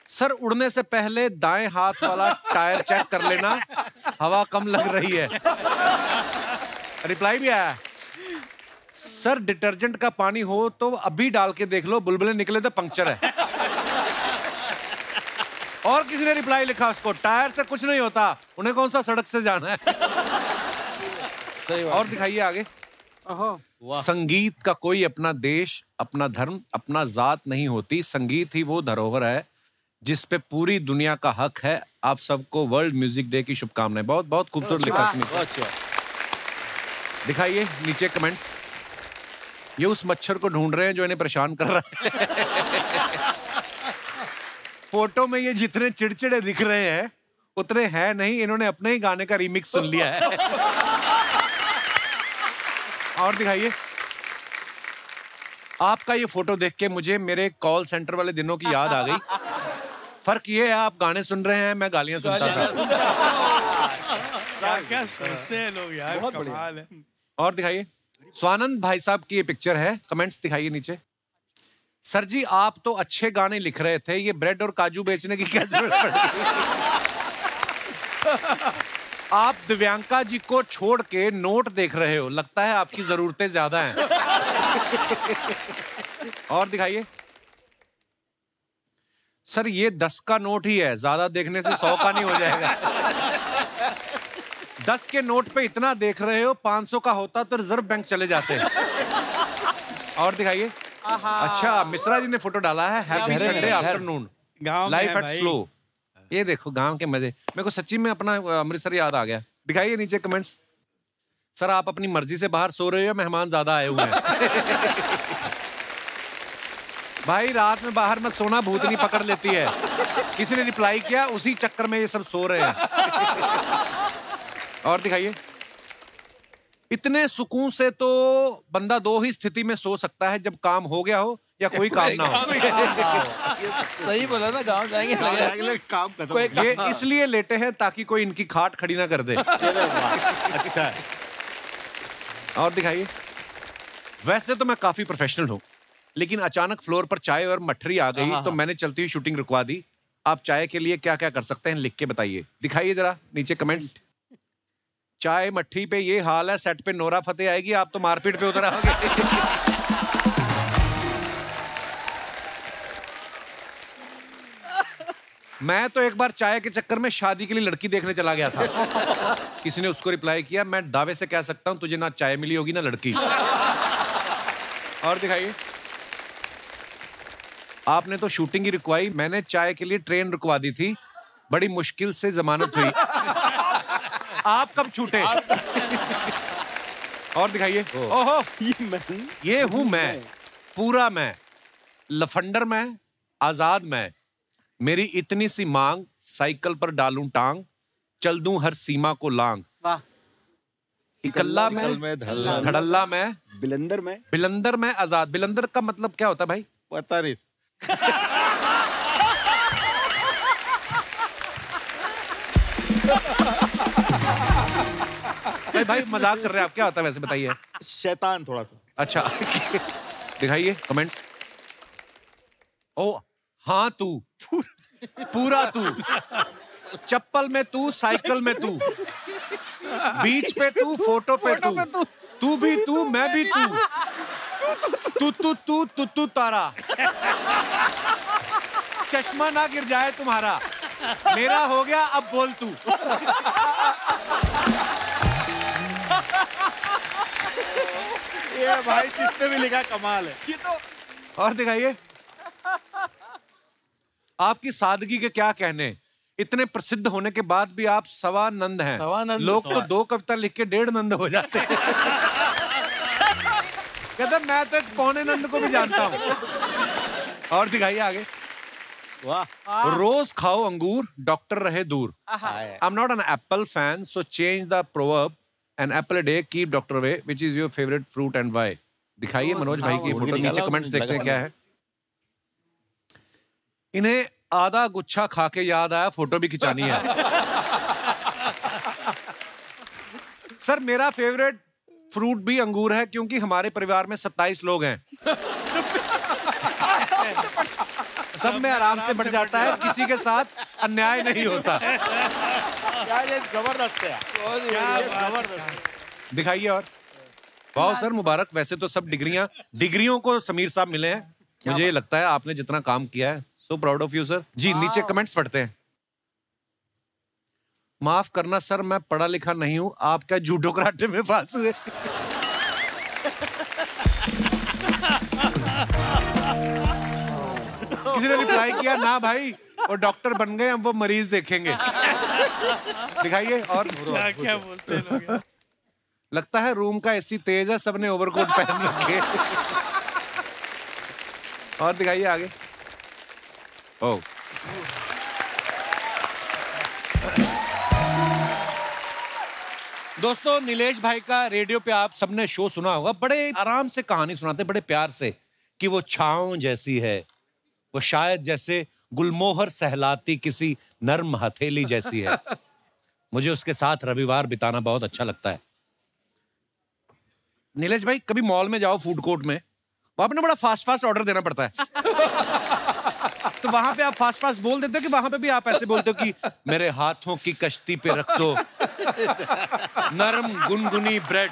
Speaker 1: सर उड़ने से पहले दाएं हाथ वाला टायर चेक कर लेना, हवा कम लग रही है। रिप्लाई भी आया। सर डिटर्जेंट का पानी हो तो अभी डाल के देख लो, बुलबुले निकले तो पंक्चर है। और किसी ने रिप्लाई लिखा उसको, टायर से कुछ नहीं होता, उन्हें कौन सा सड़क से जाना है।
Speaker 3: सही बात।
Speaker 1: और दिखाइए आगे। संगीत का कोई अपना देश, अपना धर्म, अपना जात नहीं होती, संगीत ही वो धरोहर है जिस पे पूरी दुनिया का हक है। आप सबको वर्ल्ड म्यूजिक डे की शुभकामनाएं। बहुत बहुत खूबसूरत लिखा इसमें। दिखाइए नीचे कमेंट्स। ये उस मच्छर को ढूंढ रहे हैं जो इन्हें परेशान कर रहा है। फोटो में ये जितने चिड़चिड़े दिख रहे हैं उतने हैं नहीं, इन्होंने अपने ही गाने का रीमिक्स सुन लिया है। और दिखाइए। आपका ये फोटो देख के मुझे मेरे कॉल सेंटर वाले दिनों की याद आ गई। फर्क ये है आप गाने सुन रहे हैं, मैं गालियां सुनता था।
Speaker 4: क्या क्या सोचते हैं लोग यार, कमाल है।
Speaker 1: और दिखाइए। स्वानंद भाई साहब की ये पिक्चर है। कमेंट्स दिखाइए नीचे। सर जी आप तो अच्छे गाने लिख रहे थे, ये ब्रेड और काजू बेचने की क्या जरूरत पड़ी? आप दिव्यांका जी को छोड़ के नोट देख रहे हो, लगता है आपकी जरूरतें ज्यादा हैं। और दिखाइए। सर ये 10 का नोट ही है, ज्यादा देखने से 100 का नहीं हो जाएगा। 10 के नोट पे इतना देख रहे हो, 500 का होता तो रिजर्व बैंक चले जाते हैं। और दिखाइए। अच्छा मिश्रा जी ने फोटो डाला है, हैप्पी संडे आफ्टरनून,
Speaker 4: गाँव
Speaker 1: लाइफ एट फ्लो। ये देखो गांव के मजे, मेरे को सच्ची में अपना अमृतसर याद आ गया। दिखाइए नीचे कमेंट्स। सर आप अपनी मर्जी से बाहर सो रहे हो, मेहमान ज्यादा आए हुए हैं। भाई रात में बाहर मत सोना, भूतनी पकड़ लेती है। किसी ने रिप्लाई किया, उसी चक्कर में ये सब सो रहे हैं। और दिखाइए। इतने सुकून से तो बंदा 2 ही स्थिति में सो सकता है, जब काम हो गया हो या कोई काम ना हो।
Speaker 3: सही बोला ना, गाँव जाएंगे
Speaker 6: काम खत्म।
Speaker 1: ये इसलिए लेटे हैं ताकि कोई इनकी खाट खड़ी ना कर दे।
Speaker 6: अच्छा है।
Speaker 1: और दिखाइए। वैसे तो मैं काफी प्रोफेशनल हूँ, लेकिन अचानक फ्लोर पर चाय और मठरी आ गई तो मैंने चलती हुई शूटिंग रुकवा दी। आप चाय के लिए क्या क्या कर सकते हैं लिख के बताइए। दिखाइए जरा नीचे कमेंट्स। चाय मट्ठी पे ये हाल है, सेट पे नोरा फतेह आएगी, आप तो मारपीट पे उतर आओगे। मैं तो एक बार चाय के चक्कर में शादी के लिए लड़की देखने चला गया था। किसी ने उसको रिप्लाई किया, मैं दावे से कह सकता हूं तुझे ना चाय मिली होगी ना लड़की। और दिखाइए। आपने तो शूटिंग ही रुकवाई, मैंने चाय के लिए ट्रेन रुकवा दी थी, बड़ी मुश्किल से जमानत हुई। आप कब छूटे? और दिखाइए। ओहो ये हूं मैं, पूरा मैं, लफंडर मैं, आजाद मैं, मेरी इतनी सी मांग, साइकिल पर डालूं टांग, चल दूं हर सीमा को लांग।
Speaker 7: वाह।
Speaker 1: इकल्ला मैं, धड़ल्ला मैं, बिलंदर मैं, आजाद। बिलंदर का मतलब क्या होता है भाई?
Speaker 6: पता नहीं।
Speaker 1: भाई मजाक कर रहे हैं आप, क्या होता है वैसे बताइए।
Speaker 6: शैतान थोड़ा सा।
Speaker 1: अच्छा। दिखाइए कमेंट्स। ओ हाँ तू, पूरा तू, चप्पल में तू, साइकिल में तू, बीच पे तू, फोटो पे तू, तू भी तू, मैं भी तू, तू तू तू तू तू तारा, चश्मा ना गिर जाए तुम्हारा, मेरा हो गया अब बोल तू।
Speaker 6: ये भाई जिसने भी लिखा कमाल है।
Speaker 7: ये तो
Speaker 1: और दिखाइए। आपकी सादगी के क्या कहने, इतने प्रसिद्ध होने के बाद भी आप सवानंद हैं।
Speaker 3: सवानंद।
Speaker 1: लोग तो 2 कविता लिख के 1.5 नंद हो जाते हैं। कहते मैं तो एक पौने नंद को भी जानता हूं। और दिखाइए आगे।
Speaker 6: वाह।
Speaker 1: रोज खाओ अंगूर, डॉक्टर रहे दूर। I am not an apple fan, so change the proverb, an apple a day keep doctor away, which is your favourite fruit and why? दिखाइए मनोज भाई की फोटो, नीचे कमेंट्स देखते हैं क्या है। इन्हें आधा गुच्छा खा के याद आया फोटो भी खिंचानी है। सर मेरा फेवरेट फ्रूट भी अंगूर है, क्योंकि हमारे परिवार में 27 लोग हैं। सब में आराम से बढ़ जाता है, किसी के साथ अन्याय नहीं होता।
Speaker 6: यार ये जबरदस्त है, जबरदस्त।
Speaker 1: दिखाइए और। वाह सर मुबारक। वैसे तो सब डिग्रियों को समीर साहब मिले हैं। मुझे ये लगता है आपने जितना काम किया है, so proud of you sir. जी नीचे कमेंट्स पढ़ते हैं। माफ करना सर, मैं पढ़ा लिखा नहीं हूं, आप क्या जूडो कराटे में पास हुए? किसी ने रिप्लाई किया ना भाई, वो डॉक्टर बन गए, हम वो मरीज देखेंगे। दिखाइए और।
Speaker 4: क्या बोलते हैं लोग।
Speaker 1: लगता है रूम का एसी तेज है, सबने ओवरकोट पहन रखे। और दिखाइए आगे। ओह दोस्तों, नीलेश भाई का रेडियो पे आप सबने शो सुना होगा। बड़े आराम से कहानी सुनाते, बड़े प्यार से, कि वो छांव जैसी है, वो शायद जैसे गुलमोहर सहलाती किसी नर्म हथेली जैसी है। मुझे उसके साथ रविवार बिताना बहुत अच्छा लगता है। नीलेश भाई कभी मॉल में जाओ, फूड कोर्ट में, वहां पे ना बड़ा फास्ट ऑर्डर देना पड़ता है। तो वहां पे आप फास्ट बोल देते हो कि वहां पे भी आप ऐसे बोलते हो कि मेरे हाथों की कश्ती पे रख दो नरम गुनगुनी ब्रेड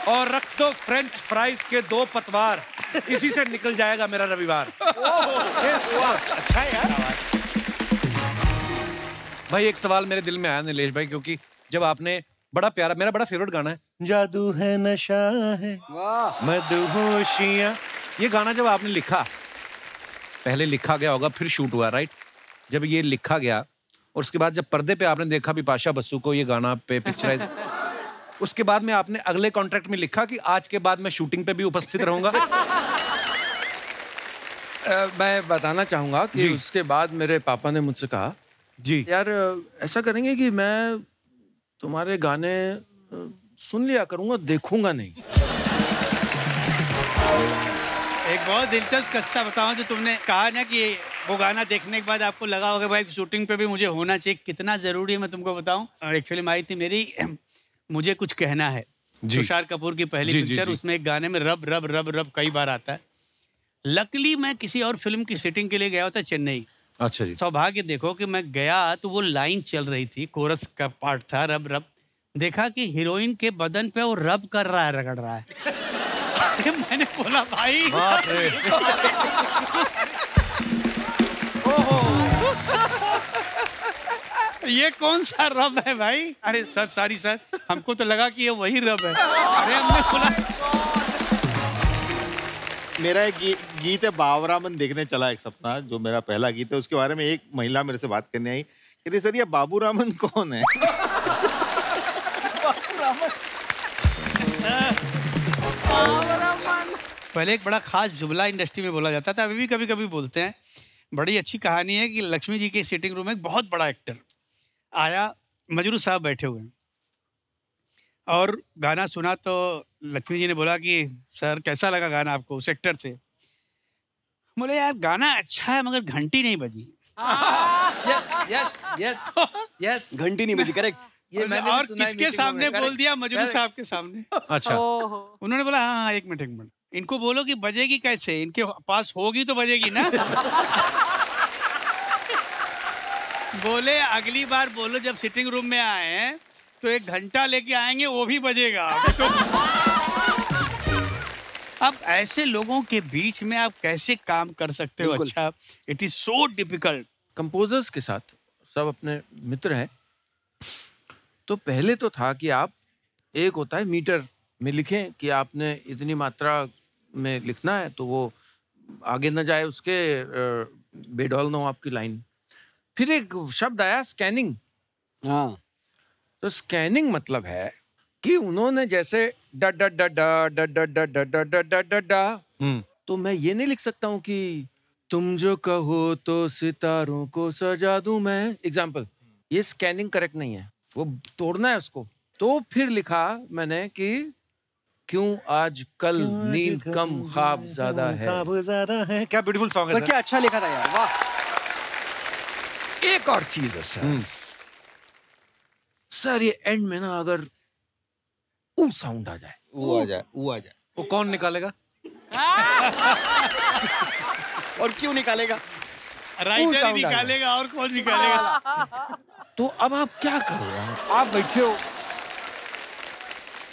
Speaker 1: और रख दो फ्रेंच फ्राइज के 2 पतवार, इसी से निकल जाएगा मेरा रविवार।
Speaker 6: अच्छा है यार।
Speaker 1: भाई एक सवाल मेरे दिल में आया नीलेश भाई, क्योंकि जब आपने बड़ा प्यारा, मेरा बड़ा फेवरेट गाना है, जादू है नशा है मदहोशियां, ये गाना जब आपने लिखा, पहले लिखा गया होगा फिर शूट हुआ, राइट? जब ये लिखा गया और उसके बाद जब पर्दे पे आपने देखा बिपाशा बसु को ये गाना पे पिक्चराइज, उसके बाद में आपने अगले कॉन्ट्रैक्ट में लिखा कि आज के बाद मैं शूटिंग पे भी उपस्थित रहूंगा।
Speaker 3: मैं बताना चाहूंगा कि उसके बाद मेरे पापा ने मुझसे कहा,
Speaker 1: जी
Speaker 3: यार ऐसा करेंगे कि मैं तुम्हारे गाने सुन लिया करूंगा, देखूंगा नहीं।
Speaker 4: एक बहुत दिलचस्प किस्सा बताऊं, जो तुमने कहा ना कि वो गाना देखने के बाद आपको लगा होगा भाई शूटिंग पे भी मुझे होना चाहिए, कितना जरूरी है मैं तुमको बताऊं। एक फिल्म आई थी मेरी, मुझे कुछ कहना है, तुषार कपूर की पहली पिक्चर। उसमें एक गाने में रब रब रब रब कई बार आता है। लकीली मैं किसी और फिल्म की शूटिंग के लिए गया था चेन्नई।
Speaker 1: अच्छा जी।
Speaker 4: सौभाग्य देखो कि मैं गया तो वो लाइन चल रही थी, कोरस का पार्ट था, रब रब। देखा कि हीरोइन के बदन पे वो रब कर रहा है, रगड़ रहा है। मैंने बोला भाई ये कौन सा रब है भाई? अरे सर सॉरी सर, हमको तो लगा कि ये वही रब है। अरे हमने बोला,
Speaker 6: मेरा एक गीत है बाबूरामन देखने चला एक सप्ताह, जो मेरा पहला गीत है। उसके बारे में एक महिला मेरे से बात करने आई, कहती सर ये बाबूरामन कौन है?
Speaker 4: पहले एक बड़ा खास जुमला इंडस्ट्री में बोला जाता था, अभी भी कभी कभी बोलते हैं। बड़ी अच्छी कहानी है कि लक्ष्मी जी की सिटिंग रूम में एक बहुत बड़ा एक्टर आया, मजरू साहब बैठे हुए हैं, और गाना सुना तो लक्ष्मी जी ने बोला कि सर कैसा लगा गाना आपको, उस एक्टर से। बोले यार गाना अच्छा है मगर घंटी नहीं बजी।
Speaker 3: यस यस यस यस,
Speaker 9: घंटी नहीं बजी, करेक्ट।
Speaker 3: ये मैंने
Speaker 4: और
Speaker 3: भी सुना है
Speaker 4: किसके
Speaker 3: मीटिंगों
Speaker 4: सामने
Speaker 3: में,
Speaker 4: बोल दिया? मजरू
Speaker 3: correct।
Speaker 4: साहब के सामने।
Speaker 1: अच्छा।
Speaker 4: उन्होंने बोला हाँ एक मिनट, इनको बोलो कि बजेगी कैसे, इनके पास होगी तो बजेगी ना। बोले अगली बार बोलो जब सिटिंग रूम में आए हैं तो 1 घंटा लेके आएंगे, वो भी बजेगा। तो अब ऐसे लोगों के बीच में आप कैसे काम कर सकते हो? अच्छा, it is so difficult.
Speaker 3: Composers के साथ सब अपने मित्र हैं, तो पहले तो था कि आप, एक होता है मीटर में लिखें कि आपने इतनी मात्रा में लिखना है, तो वो आगे न जाए उसके, बेडौल ना हो आपकी लाइन। फिर एक शब्द आया स्कैनिंग।
Speaker 9: हाँ,
Speaker 3: तो स्कैनिंग मतलब है कि उन्होंने जैसे डा डा डा डा डा डा डा डा डा डा डा डा डा, तो मैं ये नहीं लिख सकता हूँ कि तुम जो कहो तो सितारों को सजा दूं मैं। एग्जाम्पल, ये स्कैनिंग करेक्ट नहीं है, वो तोड़ना है उसको। तो फिर लिखा मैंने कि क्यों आज कल नींद कम ख्वाब ज्यादा है।
Speaker 1: ख्वाब ज्यादा है। क्या ब्यूटीफुल सॉन्ग है।
Speaker 5: क्या अच्छा लिखा था यार, वाह।
Speaker 3: एक और चीज है सर, सर ये एंड में ना अगर ऊ साउंड आ जाए,
Speaker 6: वो आ जाए, वो आ जाए,
Speaker 1: वो कौन निकालेगा?
Speaker 9: और क्यों निकालेगा?
Speaker 4: राइटर ही निकालेगा, और कौन निकालेगा?
Speaker 3: तो अब आप क्या करो? आप बैठे हो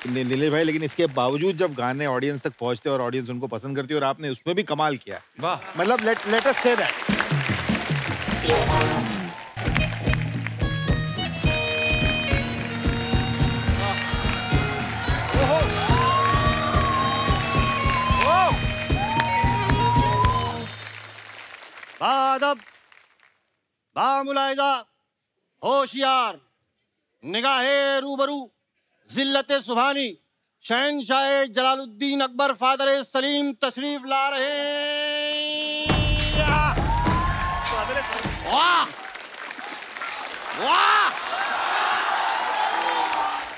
Speaker 6: नीलेश भाई, लेकिन इसके बावजूद जब गाने ऑडियंस तक पहुंचते और ऑडियंस उनको पसंद करती है, और आपने उसमें भी कमाल किया।
Speaker 1: वाह।
Speaker 6: मतलब लेट अस से दैट।
Speaker 9: बादब, बामुलाइजा, होशियार, निगाहे रूबरू, जिल्लते सुभानी, शहनशाह जलालुद्दीन अकबर फादर सलीम तशरीफ ला रहे हैं।
Speaker 3: वाह वाह,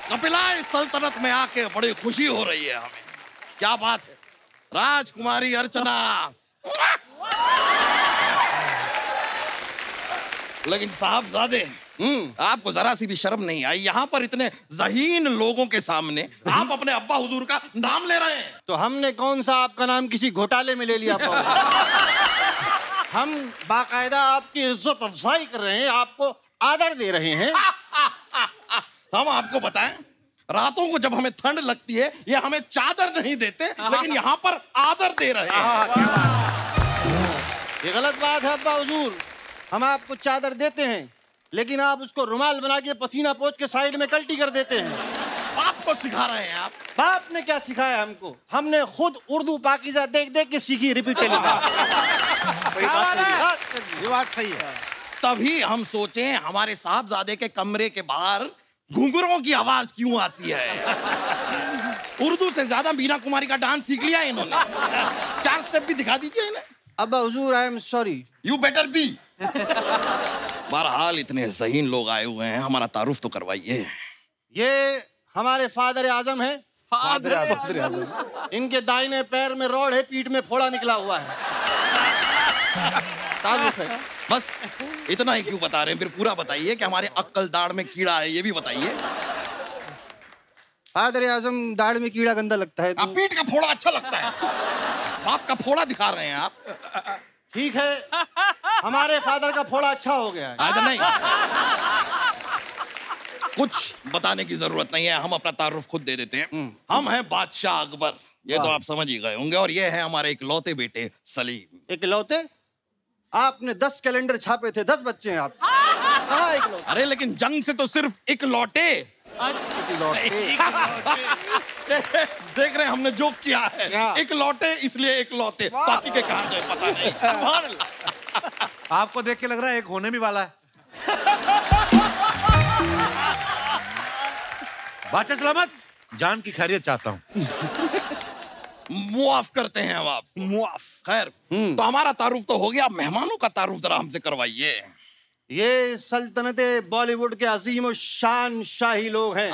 Speaker 3: कपिला इस सल्तनत में आके बड़ी खुशी हो रही है हमें। क्या बात है, राजकुमारी अर्चना। लेकिन साहबजादे, आपको जरा सी भी शर्म नहीं आई? यहाँ पर इतने ज़हीन लोगों के सामने आप अपने अब्बा हुजूर का नाम ले रहे हैं।
Speaker 9: तो हमने कौन सा आपका नाम किसी घोटाले में ले लिया? हम बाकायदा आपकी इज्जत अफजाई कर रहे हैं, आपको आदर दे रहे हैं।
Speaker 3: हम आपको बताएं, रातों को जब हमें ठंड लगती है ये हमें चादर नहीं देते, लेकिन यहाँ पर आदर दे रहे हैं।
Speaker 9: ये गलत बात है अब्बा हुजूर, हम आपको चादर देते हैं लेकिन आप उसको रुमाल बना के पसीना पोंछ के साइड में कल्टी कर देते हैं।
Speaker 3: बाप को सिखा रहे हैं आप?
Speaker 9: बाप ने क्या सिखाया हमको? हमने खुद उर्दू पाकीज़ा देख देख के सीखी, रिपीट
Speaker 3: ये बात सही है। तभी हम सोचे हमारे साहबजादे के कमरे के बाहर घुंघरों की आवाज क्यों आती है। उर्दू से ज्यादा मीना कुमारी का डांस सीख लिया है इन्होंने। 4 स्टेप भी दिखा दीजिए इन्हें।
Speaker 9: अब्बा हुजूर, I am sorry.
Speaker 3: You better be. बहरहाल इतने ज़हीन लोग आए हुए हैं, हमारा तारुफ तो करवाइए।
Speaker 9: ये हमारे फादर आजम है।
Speaker 7: फादर
Speaker 9: आजम। इनके दाहिने पैर में रोड है, पीठ में फोड़ा निकला हुआ है। तारुफ है।
Speaker 3: बस इतना ही क्यों बता रहे हैं? फिर पूरा बताइए कि हमारे अक्कल दाढ़ में कीड़ा है, ये भी बताइए।
Speaker 9: फादर आजम दाढ़ में कीड़ा गंदा लगता है।
Speaker 3: आप पीठ का फोड़ा अच्छा लगता है। बाप का फोड़ा दिखा रहे हैं आप।
Speaker 9: ठीक है, हमारे फादर का फोड़ा अच्छा हो गया है।
Speaker 3: नहीं, कुछ बताने की जरूरत नहीं है, हम अपना तारुफ खुद दे देते हैं। हम हैं बादशाह अकबर, ये तो आप समझ ही गए होंगे, और ये है हमारे इकलौते बेटे सलीम।
Speaker 9: इकलौते? आपने 10 कैलेंडर छापे थे, 10 बच्चे हैं आप। कहाँ इकलौते?
Speaker 3: अरे लेकिन जंग से तो सिर्फ इकलौते। देख रहे हैं हमने जोक किया है। इकलौते इसलिए इकलौते, बाकी के कहां गए पता नहीं।
Speaker 1: आपको देख के लग रहा है एक होने भी वाला है। बादशाह सलामत, जान की खैरियत चाहता हूँ।
Speaker 3: मुआफ करते हैं हम आपको।
Speaker 5: मुआफ।
Speaker 3: खैर, तो हमारा तारुफ तो हो गया, मेहमानों का तारुफ जरा हमसे करवाइए।
Speaker 9: ये सल्तनते बॉलीवुड के अजीम और शान शाही लोग हैं।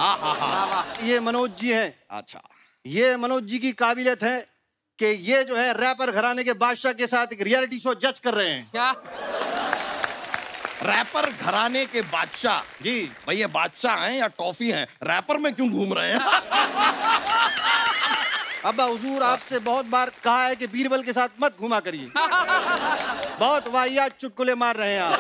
Speaker 9: ये मनोज जी हैं।
Speaker 3: अच्छा,
Speaker 9: ये मनोज जी की काबिलियत है कि ये जो है रैपर घराने के बादशाह के साथ एक रियलिटी शो जज कर रहे हैं।
Speaker 7: क्या?
Speaker 3: रैपर घराने के बादशाह?
Speaker 9: जी
Speaker 3: भाई, ये बादशाह हैं या टॉफी हैं? रैपर में क्यों घूम रहे हैं?
Speaker 9: अब्बा हुजूर, आपसे बहुत बार कहा है कि बीरबल के साथ मत घुमा करिए। बहुत वाहियात चुटकुले मार रहे हैं आप।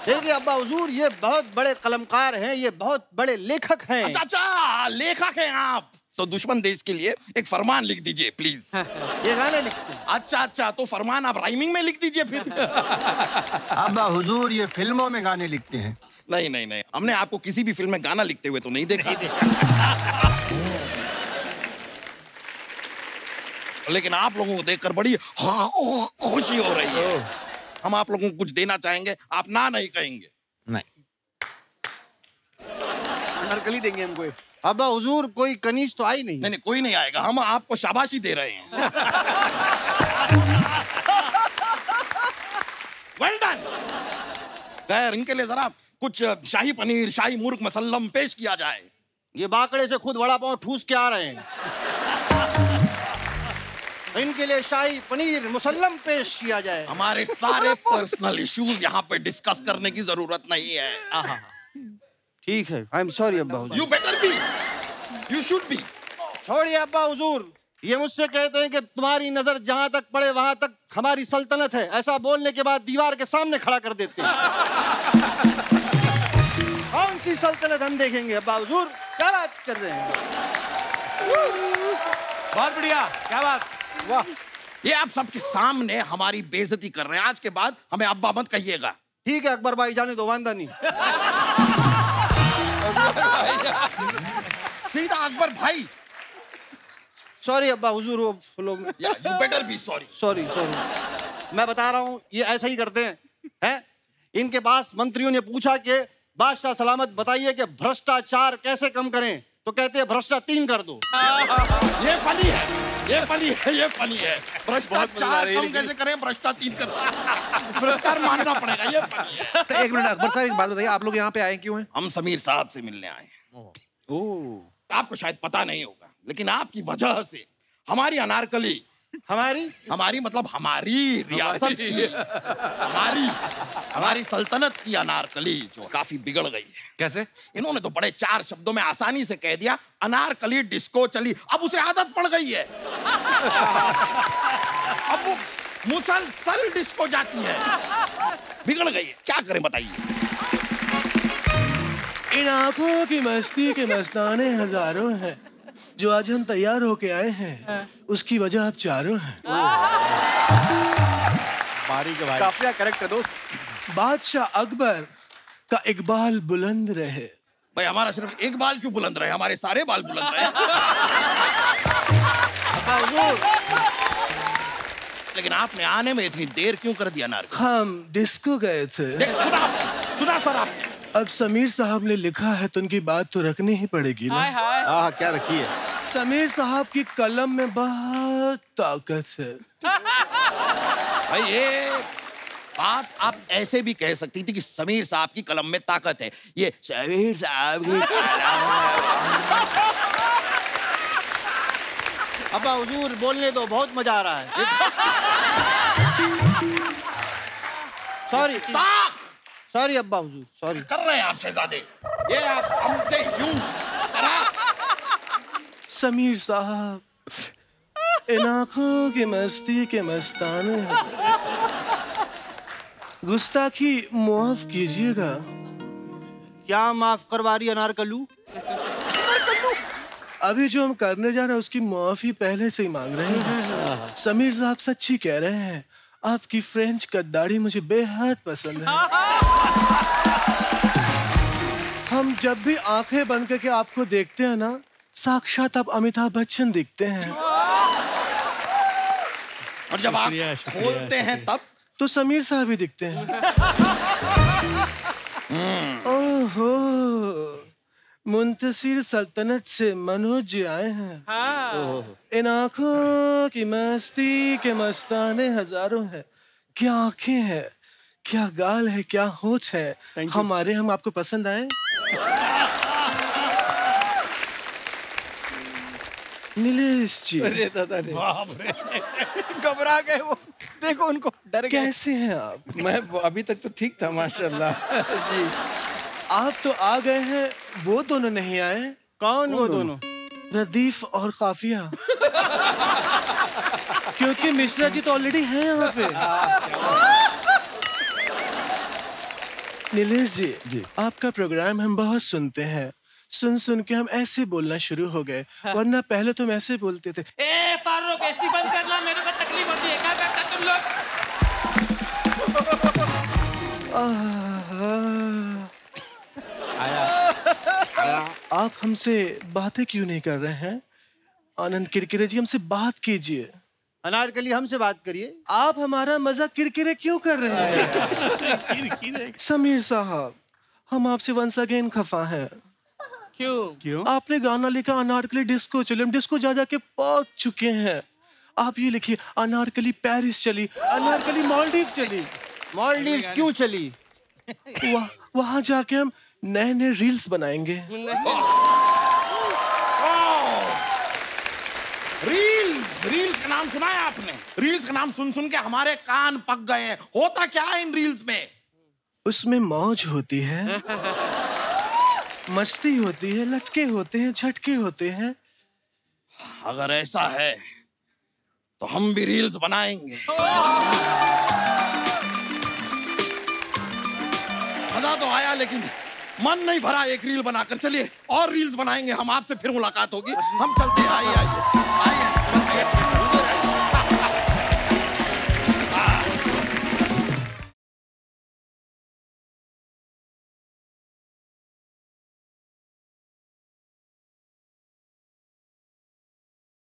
Speaker 9: देखिए अब्बा हुजूर, ये बहुत बड़े कलमकार हैं, ये बहुत बड़े लेखक हैं।
Speaker 3: अच्छा अच्छा, लेखक हैं आप। तो दुश्मन देश के लिए एक फरमान लिख दीजिए प्लीज।
Speaker 9: ये गाने लिखते हैं।
Speaker 3: अच्छा अच्छा, तो फरमान आप राइमिंग में लिख दीजिए फिर।
Speaker 9: अब्बा हुजूर, ये फिल्मों में गाने लिखते हैं।
Speaker 3: नहीं नहीं नहीं, हमने आपको किसी भी फिल्म में गाना लिखते हुए तो नहीं देखा। लेकिन आप लोगों को देखकर बड़ी खुशी हो रही है। हम आप लोगों को कुछ देना चाहेंगे, आप ना नहीं कहेंगे?
Speaker 6: नहीं,
Speaker 9: अनारकली देंगे हमको। अब्बा हुजूर, कोई कनीज तो आई नहीं?
Speaker 3: नहीं, कोई नहीं आएगा, हम आपको शाबाशी दे रहे हैं।
Speaker 10: Well done. खैर इनके लिए जरा कुछ शाही पनीर, शाही मुर्ग मसल्लम पेश किया जाए।
Speaker 9: ये बाकड़े से खुद वड़ा पाव ठूस के आ रहे हैं। इनके लिए शाही पनीर मुसल्लम पेश किया जाए।
Speaker 10: हमारे सारे पर्सनल इश्यूज यहाँ पे डिस्कस करने की जरूरत नहीं है।
Speaker 9: ठीक है, आई एम सॉरी अब्बा हुजूर।
Speaker 10: You better be, you should be.
Speaker 9: छोड़िए अब्बा हुजूर, ये मुझसे कहते हैं कि तुम्हारी नजर जहां तक पड़े वहां तक हमारी सल्तनत है। ऐसा बोलने के बाद दीवार के सामने खड़ा कर देते हैं। कौन सी सल्तनत हम देखेंगे अब्बा हुजूर, क्या बात कर रहे हैं?
Speaker 1: बहुत बढ़िया, क्या बात,
Speaker 10: वाह। ये आप सबके सामने हमारी बेइज्जती कर रहे हैं। आज के बाद हमें अब्बा मत कहिएगा।
Speaker 9: ठीक है अकबर भाई, जाने दो, वांदा नहीं।
Speaker 10: सीधा अकबर भाई।
Speaker 9: सॉरी अब्बा हुजूर, वो लोग
Speaker 10: you better be sorry.
Speaker 9: Sorry. मैं बता रहा हूँ ये ऐसा ही करते हैं। इनके पास मंत्रियों ने पूछा कि बादशाह सलामत बताइए कि भ्रष्टाचार कैसे कम करें, तो कहते हैं भ्रष्टा 3 कर दो।
Speaker 10: ये फनी है, ये फनी है, ये फनी है। भ्रष्टाचार कम कैसे करें, भ्रष्टा 3 कर दो। भ्रष्टाचार मानना पड़ेगा, ये फनी है।
Speaker 1: तो एक मिनट अकबर साहब, एक बात बताइए, आप लोग यहाँ पे आए क्यों हैं?
Speaker 10: हम समीर साहब से मिलने आए हैं। आपको शायद पता नहीं होगा, लेकिन आपकी वजह से हमारी अनारकली, हमारी मतलब हमारी रियासत की, हमारी सल्तनत की अनारकली जो काफी बिगड़ गई है।
Speaker 1: कैसे?
Speaker 10: इन्होंने तो बड़े 4 शब्दों में आसानी से कह दिया, अनारकली डिस्को चली। अब उसे आदत पड़ गई है। अब वो मुसलसल डिस्को जाती है। बिगड़ गई है, क्या करें बताइए।
Speaker 11: इन आंखों की मस्ती के मस्ताने हजारों हैं, जो आज हम तैयार होके आए हैं, उसकी वजह आप चारों हैं।
Speaker 5: काफिया करेक्ट है दोस्त।
Speaker 11: बादशाह अकबर का इकबाल बुलंद रहे।
Speaker 10: भाई हमारा सिर्फ एक बाल क्यों बुलंद रहे, हमारे सारे बाल बुलंद रहे। लेकिन आपने आने में इतनी देर क्यों कर दिया नार?
Speaker 11: हम डिस्को गए थे।
Speaker 10: सुना सर आपने?
Speaker 11: अब समीर साहब ने लिखा है तो उनकी बात तो रखनी ही पड़ेगी ना।
Speaker 5: हाँ, क्या रखी है?
Speaker 11: समीर साहब की कलम में बहुत ताकत है।
Speaker 10: भाई ये बात आप ऐसे भी कह सकती थी कि समीर साहब की कलम में ताकत है। ये समीर साहब की
Speaker 9: अब्बा हुजूर बोलने दो, बहुत मजा आ रहा है। सॉरी अब्बा हुजूर, सॉरी।
Speaker 10: कर रहे हैं आप शहजादे, ये आप हमसे यूं तरह।
Speaker 11: समीर साहब, इन आंखों की मस्ती के मस्ताने हैं, गुस्ताखी माफ कीजिएगा।
Speaker 9: क्या माफ करवा रही अनारकलू?
Speaker 11: अभी जो हम करने जा रहे हैं उसकी माफी पहले से ही मांग रहे हैं। समीर साहब सच्ची कह रहे हैं, आपकी फ्रेंच कट दाढ़ी मुझे बेहद पसंद है। हम जब भी आंखें बंद करके आपको देखते हैं ना, साक्षात आप अमिताभ बच्चन दिखते हैं।
Speaker 10: और जब आप बोलते हैं तब
Speaker 11: तो समीर साहब ही दिखते हैं। ओहो, मुंतसिर सल्तनत से मनोज जी आए हैं। इन आंखों की मस्ती के मस्ताने हजारों हैं। क्या आंखें हैं, क्या गाल है, क्या होठ है। हमारे हम आपको पसंद आए? नीलेश जी,
Speaker 5: घबरा गए वो, देखो उनको, डर गए।
Speaker 11: कैसे हैं आप?
Speaker 3: मैं अभी तक तो ठीक था माशाल्लाह। जी
Speaker 11: आप तो आ गए हैं, वो दोनों नहीं आए।
Speaker 9: कौन वो दोनों?
Speaker 11: रदीफ और काफिया। क्योंकि मिश्रा जी तो ऑलरेडी हैं यहाँ पे। नीलेश जी, आपका प्रोग्राम हम बहुत सुनते हैं। सुन सुन के हम ऐसे बोलना शुरू हो गए, वरना पहले तो हम ऐसे बोलते थे।
Speaker 7: ए फारूक, ऐसी बंद करना, मेरे को तकलीफ होती है। क्या करते तुम लोग?
Speaker 11: आप हमसे बातें क्यों नहीं कर रहे हैं? आनंद किरकिरे जी, हमसे बात कीजिए।
Speaker 9: अनारकली, हमसे बात करिए।
Speaker 11: आप हमारा मजाक किरकिरे क्यों कर रहे हैं? समीर साहब, हम आपसे वंस अगेन खफा हैं।
Speaker 7: क्यों?
Speaker 11: आपने गाना लिखा अनारकली डिस्को चली, हम डिस्को जा के पहुंच चुके हैं। आप ये लिखिए, अनारकली पेरिस चली, अनारकली मालदीव चली।
Speaker 9: मालदीव्स क्यों चली?
Speaker 11: वहां जाके हम नए नए रील्स बनाएंगे।
Speaker 10: रील्स का नाम सुना है आपने? रील्स का नाम सुन सुन के हमारे कान पक गए हैं। होता क्या है इन रील्स में?
Speaker 11: उसमें मौज होती है, मस्ती होती है, लटके होते हैं, झटके होते हैं।
Speaker 10: अगर ऐसा है तो हम भी रील्स बनाएंगे। मजा तो आया लेकिन मन नहीं भरा एक रील बनाकर। चलिए और रील्स बनाएंगे हम, आपसे फिर मुलाकात होगी। हम चलते हैं। आइए आइए आइए।